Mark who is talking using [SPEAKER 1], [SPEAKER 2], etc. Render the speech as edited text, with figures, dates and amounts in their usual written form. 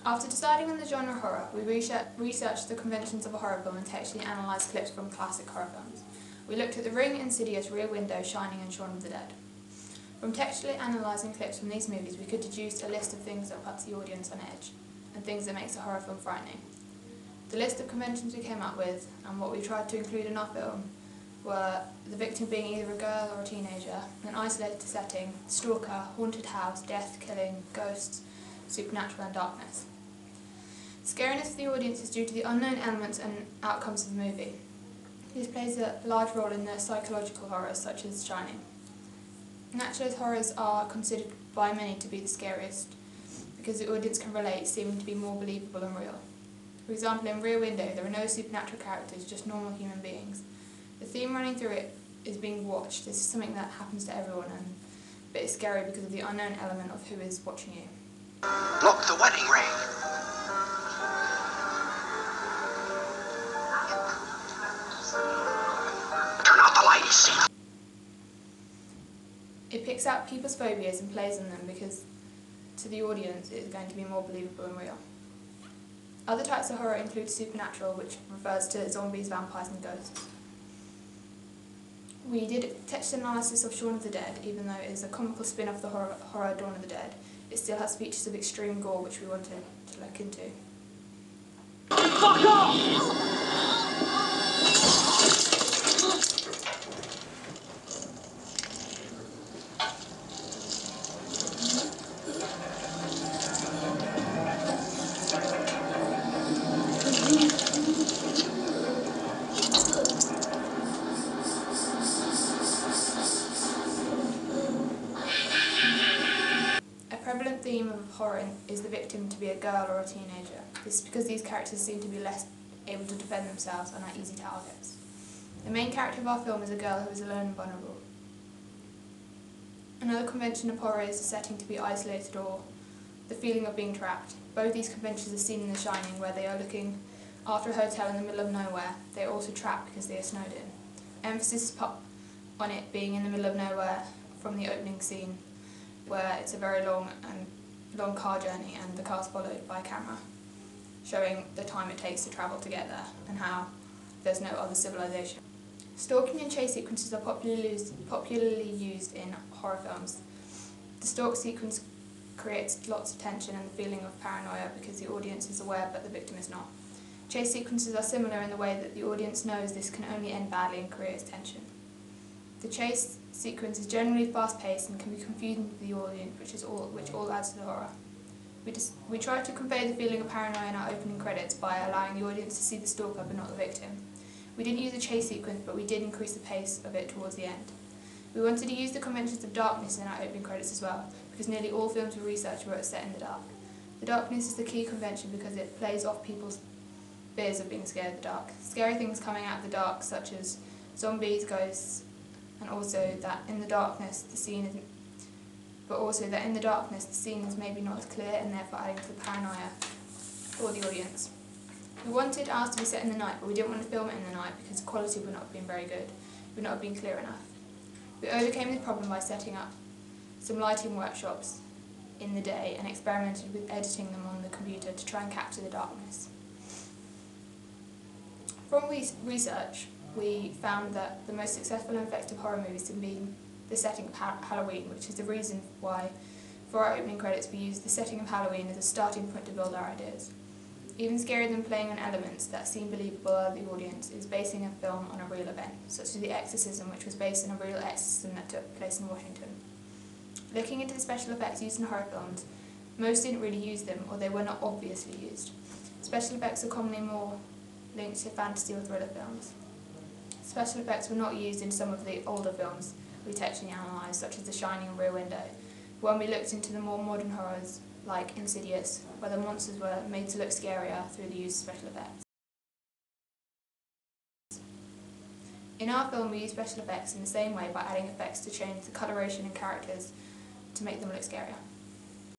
[SPEAKER 1] After deciding on the genre horror, we researched the conventions of a horror film and textually analysed clips from classic horror films. We looked at The Ring, Insidious, Rear Window, Shining and Shaun of the Dead. From textually analysing clips from these movies, we could deduce a list of things that puts the audience on edge, and things that makes a horror film frightening. The list of conventions we came up with, and what we tried to include in our film, were the victim being either a girl or a teenager, an isolated setting, stalker, haunted house, death, killing, ghosts, supernatural and darkness. Scariness for the audience is due to the unknown elements and outcomes of the movie. This plays a large role in the psychological horrors such as Shining. Naturalist horrors are considered by many to be the scariest because the audience can relate, seeming to be more believable and real. For example, in Rear Window, there are no supernatural characters, just normal human beings. The theme running through it is being watched. This is something that happens to everyone, but it's scary because of the unknown element of who is watching you.
[SPEAKER 2] Look, the wedding ring. Turn off the light, he's seen.
[SPEAKER 1] It picks out people's phobias and plays on them because to the audience it is going to be more believable and real. Other types of horror include supernatural, which refers to zombies, vampires and ghosts. We did text analysis of Shaun of the Dead. Even though it is a comical spin-off the horror Dawn of the Dead, it still has features of extreme gore which we wanted to look into.
[SPEAKER 2] Fuck off!
[SPEAKER 1] A prevalent theme of horror is the victim to be a girl or a teenager. This is because these characters seem to be less able to defend themselves and are easy targets. The main character of our film is a girl who is alone and vulnerable. Another convention of horror is the setting to be isolated or the feeling of being trapped. Both these conventions are seen in The Shining, where they are looking after a hotel in the middle of nowhere. They are also trapped because they are snowed in. Emphasis is put on it being in the middle of nowhere from the opening scene, where it's a very long car journey and the car's followed by a camera, showing the time it takes to travel to get there and how there's no other civilization. Stalking and chase sequences are popularly used in horror films. The stalk sequence creates lots of tension and the feeling of paranoia because the audience is aware but the victim is not. Chase sequences are similar in the way that the audience knows this can only end badly and creates tension. The chase sequence is generally fast-paced and can be confusing to the audience, which all adds to the horror. We try to convey the feeling of paranoia in our opening credits by allowing the audience to see the stalker but not the victim. We didn't use a chase sequence, but we did increase the pace of it towards the end. We wanted to use the conventions of darkness in our opening credits as well, because nearly all films we researched were set in the dark. The darkness is the key convention because it plays off people's fears of being scared of the dark. Scary things coming out of the dark, such as zombies, ghosts, and also that in the darkness the scene is maybe not as clear and therefore adding to the paranoia for the audience. We wanted ours to be set in the night, but we didn't want to film it in the night because the quality would not have been very good. It would not have been clear enough. We overcame this problem by setting up some lighting workshops in the day and experimented with editing them on the computer to try and capture the darkness. From research, we found that the most successful and effective horror movies have been the setting of Halloween, which is the reason why for our opening credits we used the setting of Halloween as a starting point to build our ideas. Even scarier than playing on elements that seem believable to the audience is basing a film on a real event, such as The Exorcism, which was based on a real exorcism that took place in Washington. Looking into the special effects used in horror films, most didn't really use them, or they were not obviously used. Special effects are commonly more linked to fantasy or thriller films. Special effects were not used in some of the older films we textually analysed, such as The Shining and Rear Window. When we looked into the more modern horrors, like Insidious, where the monsters were made to look scarier through the use of special effects. In our film, we use special effects in the same way by adding effects to change the coloration and characters to make them look scarier.